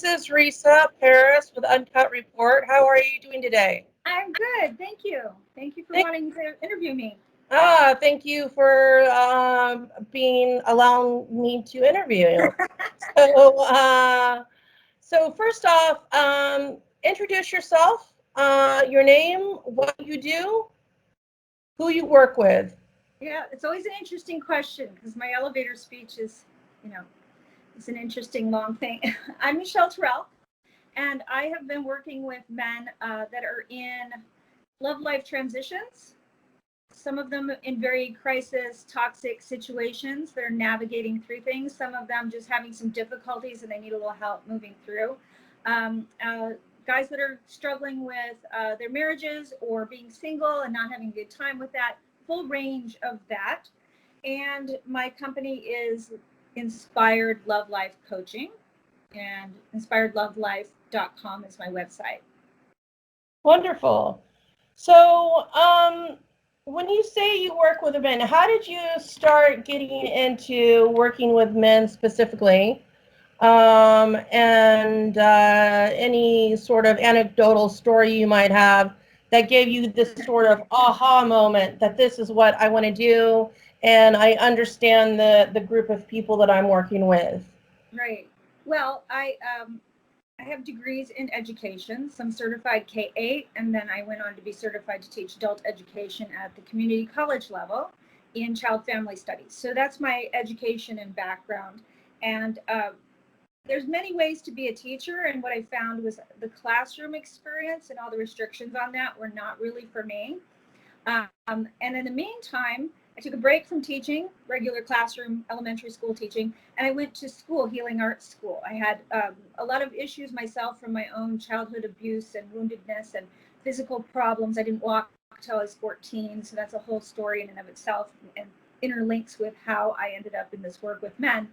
This is Risa Paris with Uncut Report. How are you doing today? I'm good. Thank you. Thank you for Thank, wanting to interview me. thank you for being allowing me to interview you. So, so first off, introduce yourself, your name, what you do, who you work with. Yeah, it's always an interesting question because my elevator speech is, you know, it's an interesting long thing. I'm Michelle Terrell, and I have been working with men that are in love life transitions, some of them in very crisis, toxic situations that are navigating through things, some of them just having some difficulties and they need a little help moving through. Um, uh, Guys that are struggling with their marriages or being single and not having a good time with that, full range of that. And my company is Inspired Love Life Coaching, and inspiredlovelife.com is my website. Wonderful. So, when you say you work with men, how did you start getting into working with men specifically? And any sort of anecdotal story you might have that gave you this sort of aha moment that this is what I want to do, and I understand the group of people that I'm working with. Right. Well, I have degrees in education, some certified K-8, and then I went on to be certified to teach adult education at the community college level in child family studies. So that's my education and background. And there's many ways to be a teacher, and what I found was the classroom experience and all the restrictions on that were not really for me. And in the meantime, I took a break from teaching, regular classroom, elementary school teaching, and I went to school, healing arts school. I had a lot of issues myself from my own childhood abuse and woundedness and physical problems. I didn't walk till I was 14, so that's a whole story in and of itself and interlinks with how I ended up in this work with men.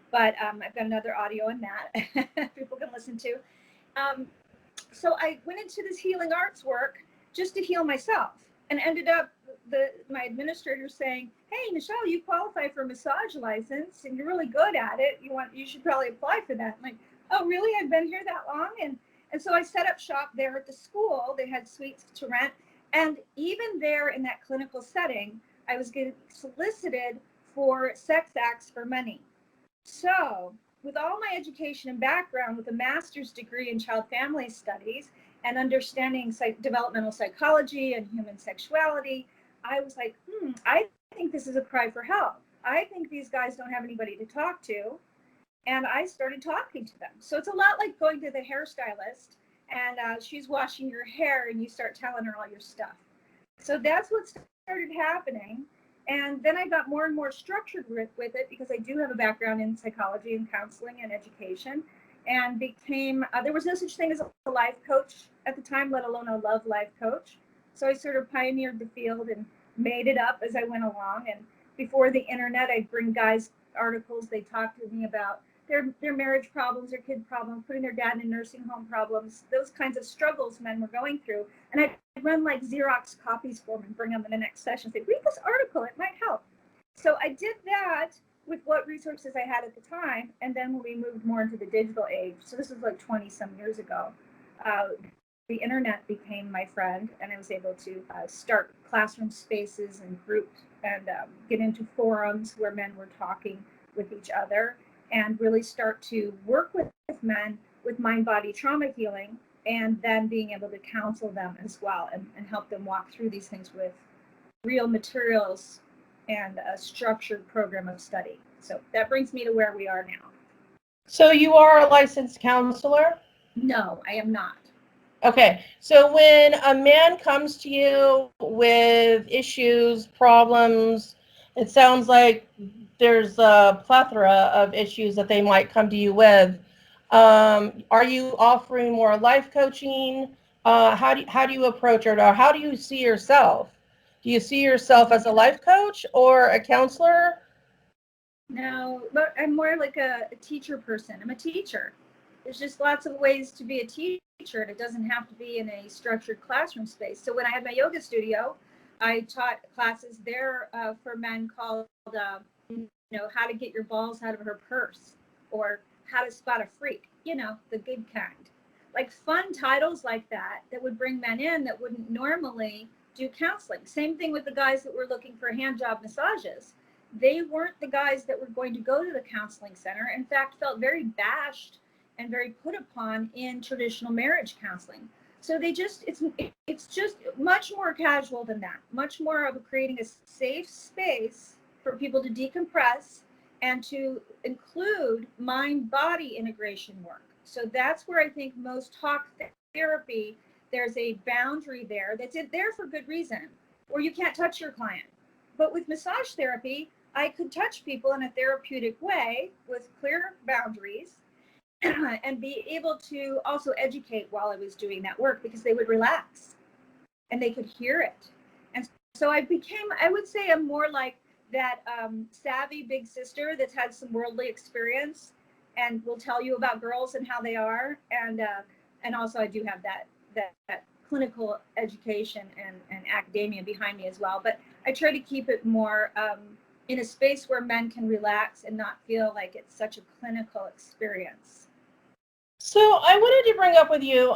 But I've got another audio on that people can listen to. Um, so I went into this healing arts work just to heal myself, and ended up my administrator saying, "Hey, Michelle, you qualify for a massage license and you're really good at it. You should probably apply for that." I'm like, "Oh, really? I've been here that long?" And so I set up shop there at the school. They had suites to rent, and even there in that clinical setting, I was getting solicited for sex acts for money. So, with all my education and background with a master's degree in child family studies and understanding developmental psychology and human sexuality, I was like, I think this is a cry for help. I think these guys don't have anybody to talk to. And I started talking to them. So it's a lot like going to the hairstylist and she's washing your hair and you start telling her all your stuff. So that's what started happening. And then I got more and more structured with it because I do have a background in psychology and counseling and education, and became there was no such thing as a life coach at the time, let alone a love life coach. So I sort of pioneered the field and made it up as I went along. And before the internet, I'd bring guys articles. They talked to me about their marriage problems, their kid problems, putting their dad in nursing home problems, those kinds of struggles men were going through. And I'd run like Xerox copies for them and bring them in the next session. Say, read this article, it might help. So I did that with what resources I had at the time. And then when we moved more into the digital age, so this was like 20 some years ago, the internet became my friend, and I was able to start classroom spaces and groups and get into forums where men were talking with each other and really start to work with men with mind body trauma healing, and then being able to counsel them as well and help them walk through these things with real materials and a structured program of study. So that brings me to where we are now. So you are a licensed counselor? No, I am not. Okay, so when a man comes to you with issues, problems, it sounds like there's a plethora of issues that they might come to you with. Are you offering more life coaching? How do you approach it, or how do you see yourself? Do you see yourself as a life coach or a counselor? No, but I'm more like a teacher person. I'm a teacher. There's just lots of ways to be a teacher, and it doesn't have to be in a structured classroom space. So when I had my yoga studio, I taught classes there for men called, how to get your balls out of her purse, or how to spot a freak. the good kind. Like fun titles like that would bring men in that wouldn't normally do counseling. Same thing with the guys that were looking for hand job massages. They weren't the guys that were going to go to the counseling center. In fact, felt very bashed and very put upon in traditional marriage counseling. So it's just much more casual than that, much more of creating a safe space for people to decompress and to include mind body integration work. So that's where I think most talk therapy, there's a boundary there that's there for good reason, or you can't touch your client. But with massage therapy, I could touch people in a therapeutic way with clear boundaries and be able to also educate while I was doing that work, because they would relax and they could hear it. And so I became, I would say, I'm more like that savvy big sister that's had some worldly experience and will tell you about girls and how they are. And also I do have that clinical education and academia behind me as well. But I try to keep it more in a space where men can relax and not feel like it's such a clinical experience. So I wanted to bring up with you,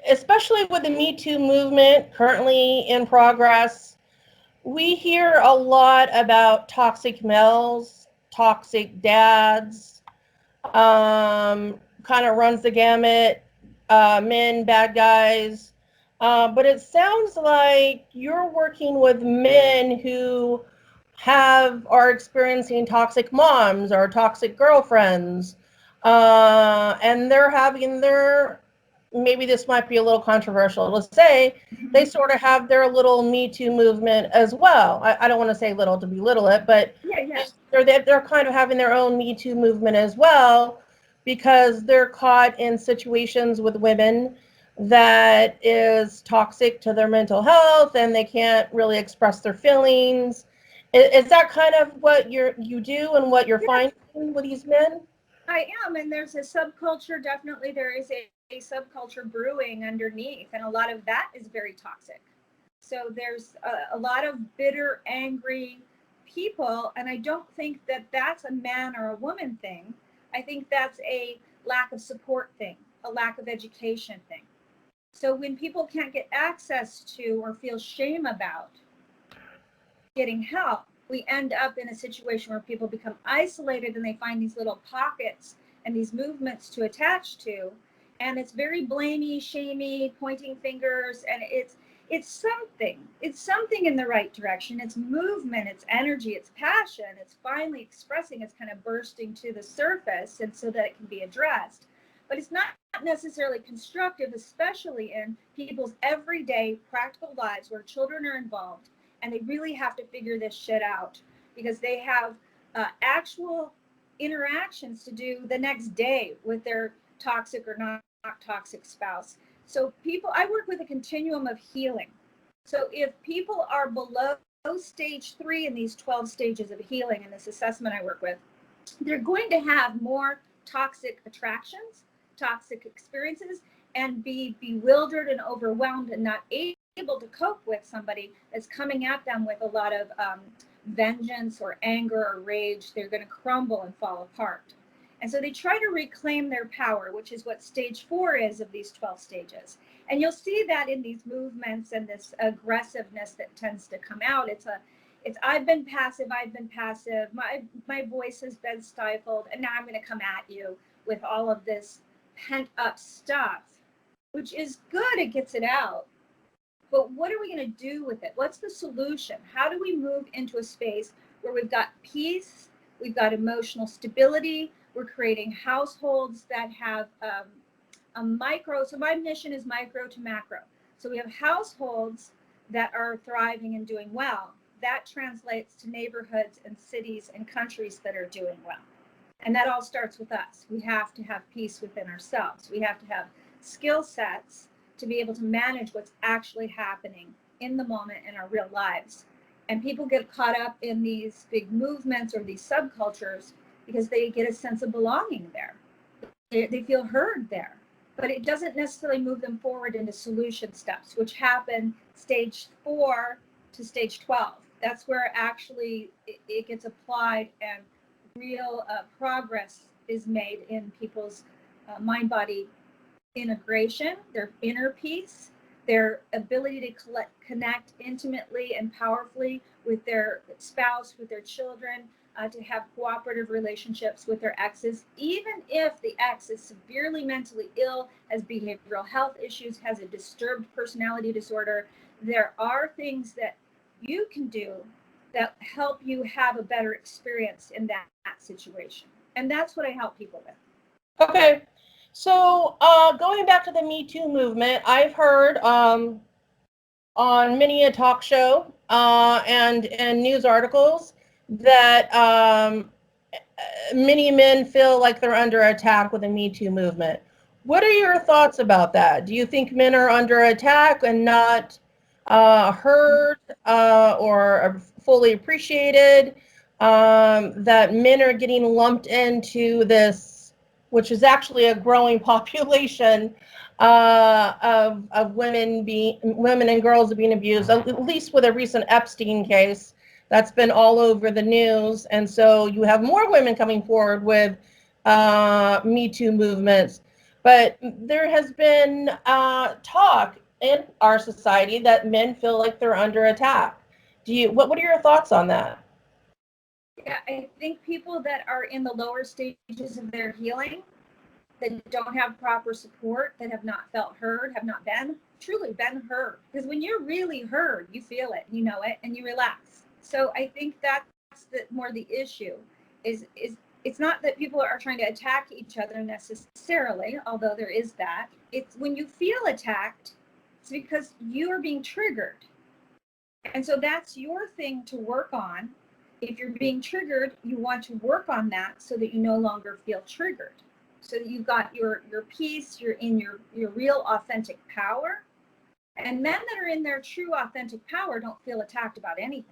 especially with the Me Too movement currently in progress, we hear a lot about toxic males, toxic dads, kind of runs the gamut, men, bad guys. But it sounds like you're working with men who are experiencing toxic moms or toxic girlfriends, and they're having maybe this might be a little controversial to say, they sort of have their little Me Too movement as well. I don't want to say little to belittle it, but Yeah. they're kind of having their own Me Too movement as well, because they're caught in situations with women that is toxic to their mental health, and they can't really express their feelings. Is that kind of what you do and what you're finding with these men? I am, and there's a subculture. Definitely, there is a subculture brewing underneath, and a lot of that is very toxic. So there's a lot of bitter, angry people, and I don't think that that's a man or a woman thing. I think that's a lack of support thing, a lack of education thing. So when people can't get access to or feel shame about getting help, we end up in a situation where people become isolated and they find these little pockets and these movements to attach to. And it's very blamey, shamey, pointing fingers, and it's something in the right direction. It's movement, it's energy, it's passion, it's finally expressing, it's kind of bursting to the surface, and so that it can be addressed. But it's not necessarily constructive, especially in people's everyday practical lives where children are involved and they really have to figure this shit out because they have actual interactions to do the next day with their toxic or not toxic spouse. So I work with a continuum of healing. So if people are below stage 3 in these 12 stages of healing in this assessment I work with, they're going to have more toxic attractions, toxic experiences, and be bewildered and overwhelmed and not able to cope with somebody that's coming at them with a lot of vengeance or anger or rage. They're going to crumble and fall apart. And so they try to reclaim their power, which is what stage 4 is of these 12 stages. And you'll see that in these movements and this aggressiveness that tends to come out. It's I've been passive, my voice has been stifled, and now I'm going to come at you with all of this pent up stuff, which is good, it gets it out. But what are we going to do with it? What's the solution? How do we move into a space where we've got peace, we've got emotional stability, we're creating households that have a micro, so my mission is micro to macro. So we have households that are thriving and doing well. That translates to neighborhoods and cities and countries that are doing well. And that all starts with us. We have to have peace within ourselves. We have to have skill sets to be able to manage what's actually happening in the moment in our real lives. And people get caught up in these big movements or these subcultures because they get a sense of belonging there. They feel heard there. But it doesn't necessarily move them forward into solution steps, which happen stage 4 to stage 12. That's where actually it gets applied and real progress is made in people's mind-body integration, their inner peace, their ability to connect intimately and powerfully with their spouse, with their children, to have cooperative relationships with their exes, even if the ex is severely mentally ill, has behavioral health issues, has a disturbed personality disorder. There are things that you can do that help you have a better experience in that situation. And that's what I help people with. Okay. So going back to the Me Too movement, I've heard on many a talk show and news articles that many men feel like they're under attack with the Me Too movement. What are your thoughts about that? Do you think men are under attack and not heard or fully appreciated? That men are getting lumped into this, which is actually a growing population of women and girls being abused, at least with a recent Epstein case that's been all over the news. And so you have more women coming forward with Me Too movements. But there has been talk in our society that men feel like they're under attack. What are your thoughts on that? Yeah, I think people that are in the lower stages of their healing, that don't have proper support, that have not felt heard, have not been truly been heard. Because when you're really heard, you feel it, you know it, and you relax. So I think that's more the issue is it's not that people are trying to attack each other necessarily, although there is that. It's when you feel attacked, it's because you are being triggered. And so that's your thing to work on. If you're being triggered, you want to work on that so that you no longer feel triggered. So that you've got your peace, you're in your real authentic power. And men that are in their true authentic power don't feel attacked about anything.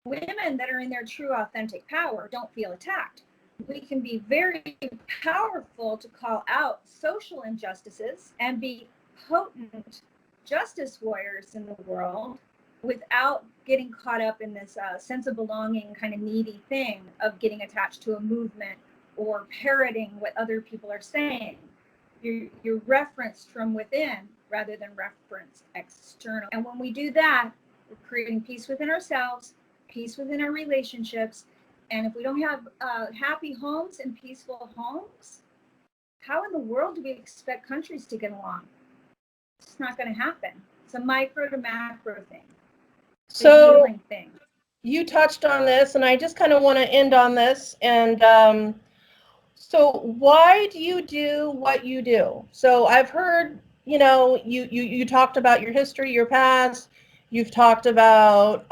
Women that are in their true authentic power don't feel attacked. We can be very powerful to call out social injustices and be potent justice warriors in the world without getting caught up in this sense of belonging kind of needy thing of getting attached to a movement or parroting what other people are saying. You're referenced from within rather than referenced external. And when we do that, we're creating peace within ourselves, peace within our relationships. And if we don't have happy homes and peaceful homes, how in the world do we expect countries to get along? It's not going to happen. It's a micro to macro thing. So you touched on this, and I just kind of want to end on this. And so why do you do what you do? So I've heard, you talked about your history, your past. You've talked about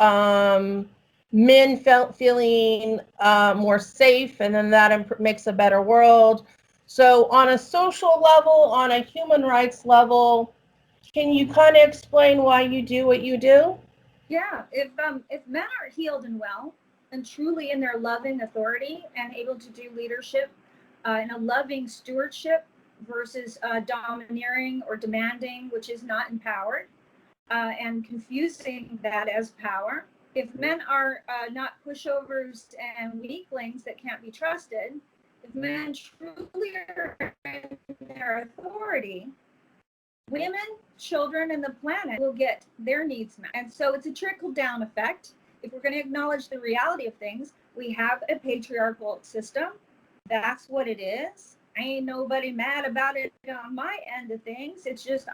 men feeling more safe, and then that makes a better world. So on a social level, on a human rights level, can you kind of explain why you do what you do? Yeah, if men are healed and well and truly in their loving authority and able to do leadership in a loving stewardship versus domineering or demanding, which is not empowered, and confusing that as power. If men are not pushovers and weaklings that can't be trusted, if men truly are in their authority, women, children, and the planet will get their needs met. And so it's a trickle down effect. If we're going to acknowledge the reality of things, we have a patriarchal system. That's what it is. I ain't nobody mad about it on my end of things. It's just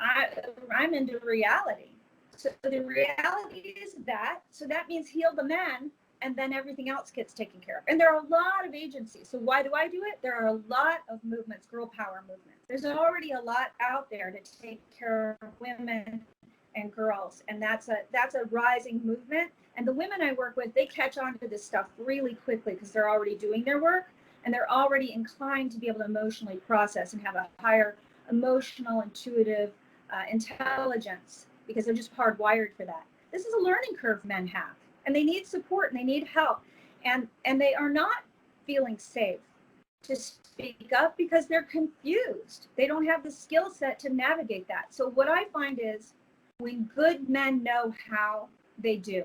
I'm into reality. So the reality is that. So that means heal the men, and then everything else gets taken care of. And there are a lot of agencies. So why do I do it? There are a lot of movements, girl power movements. There's already a lot out there to take care of women and girls, and that's a rising movement. And the women I work with, they catch on to this stuff really quickly because they're already doing their work, and they're already inclined to be able to emotionally process and have a higher emotional, intuitive intelligence because they're just hardwired for that. This is a learning curve men have, and they need support and they need help, and they are not feeling safe to speak up because they're confused. They don't have the skill set to navigate that. So what I find is when good men know how, they do.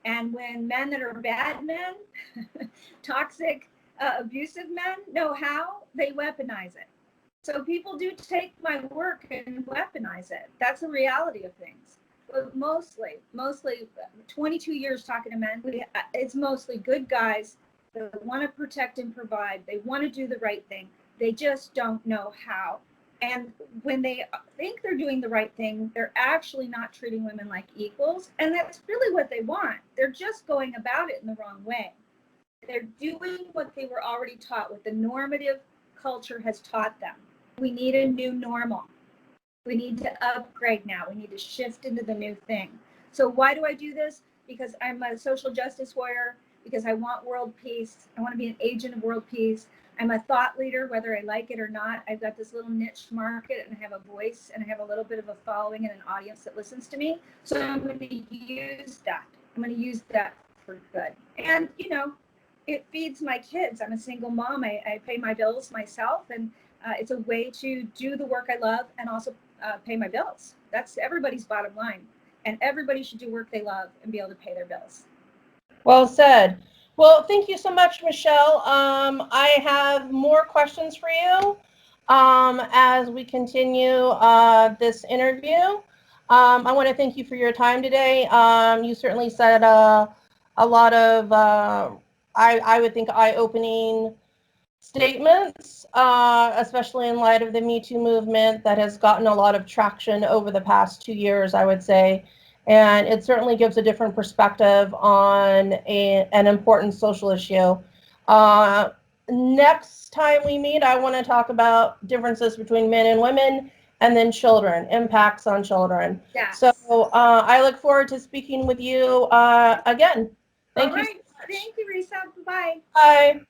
And when men that are bad men, toxic, abusive men know how, they weaponize it. So people do take my work and weaponize it. That's the reality of things. But mostly 22 years talking to men, it's mostly good guys that want to protect and provide. They want to do the right thing. They just don't know how. And when they think they're doing the right thing, they're actually not treating women like equals. And that's really what they want. They're just going about it in the wrong way. They're doing what they were already taught, what the normative culture has taught them. We need a new normal. We need to upgrade now. We need to shift into the new thing. So why do I do this? Because I'm a social justice warrior, because I want world peace. I want to be an agent of world peace. I'm a thought leader, whether I like it or not. I've got this little niche market and I have a voice and I have a little bit of a following and an audience that listens to me. So I'm going to use that. I'm going to use that for good. And, you know, it feeds my kids. I'm a single mom. I pay my bills myself, and it's a way to do the work I love and also pay my bills. That's everybody's bottom line. And everybody should do work they love and be able to pay their bills. Well said. Well, thank you so much, Michelle. I have more questions for you as we continue this interview. I want to thank you for your time today. You certainly said a lot of, I would think, eye-opening statements, especially in light of the Me Too movement that has gotten a lot of traction over the past 2 years, I would say. And it certainly gives a different perspective on an important social issue. Next time we meet, I want to talk about differences between men and women, and then children, impacts on children. Yes. So I look forward to speaking with you again. Thank you. All right. Thank you, Risa. Bye. Bye.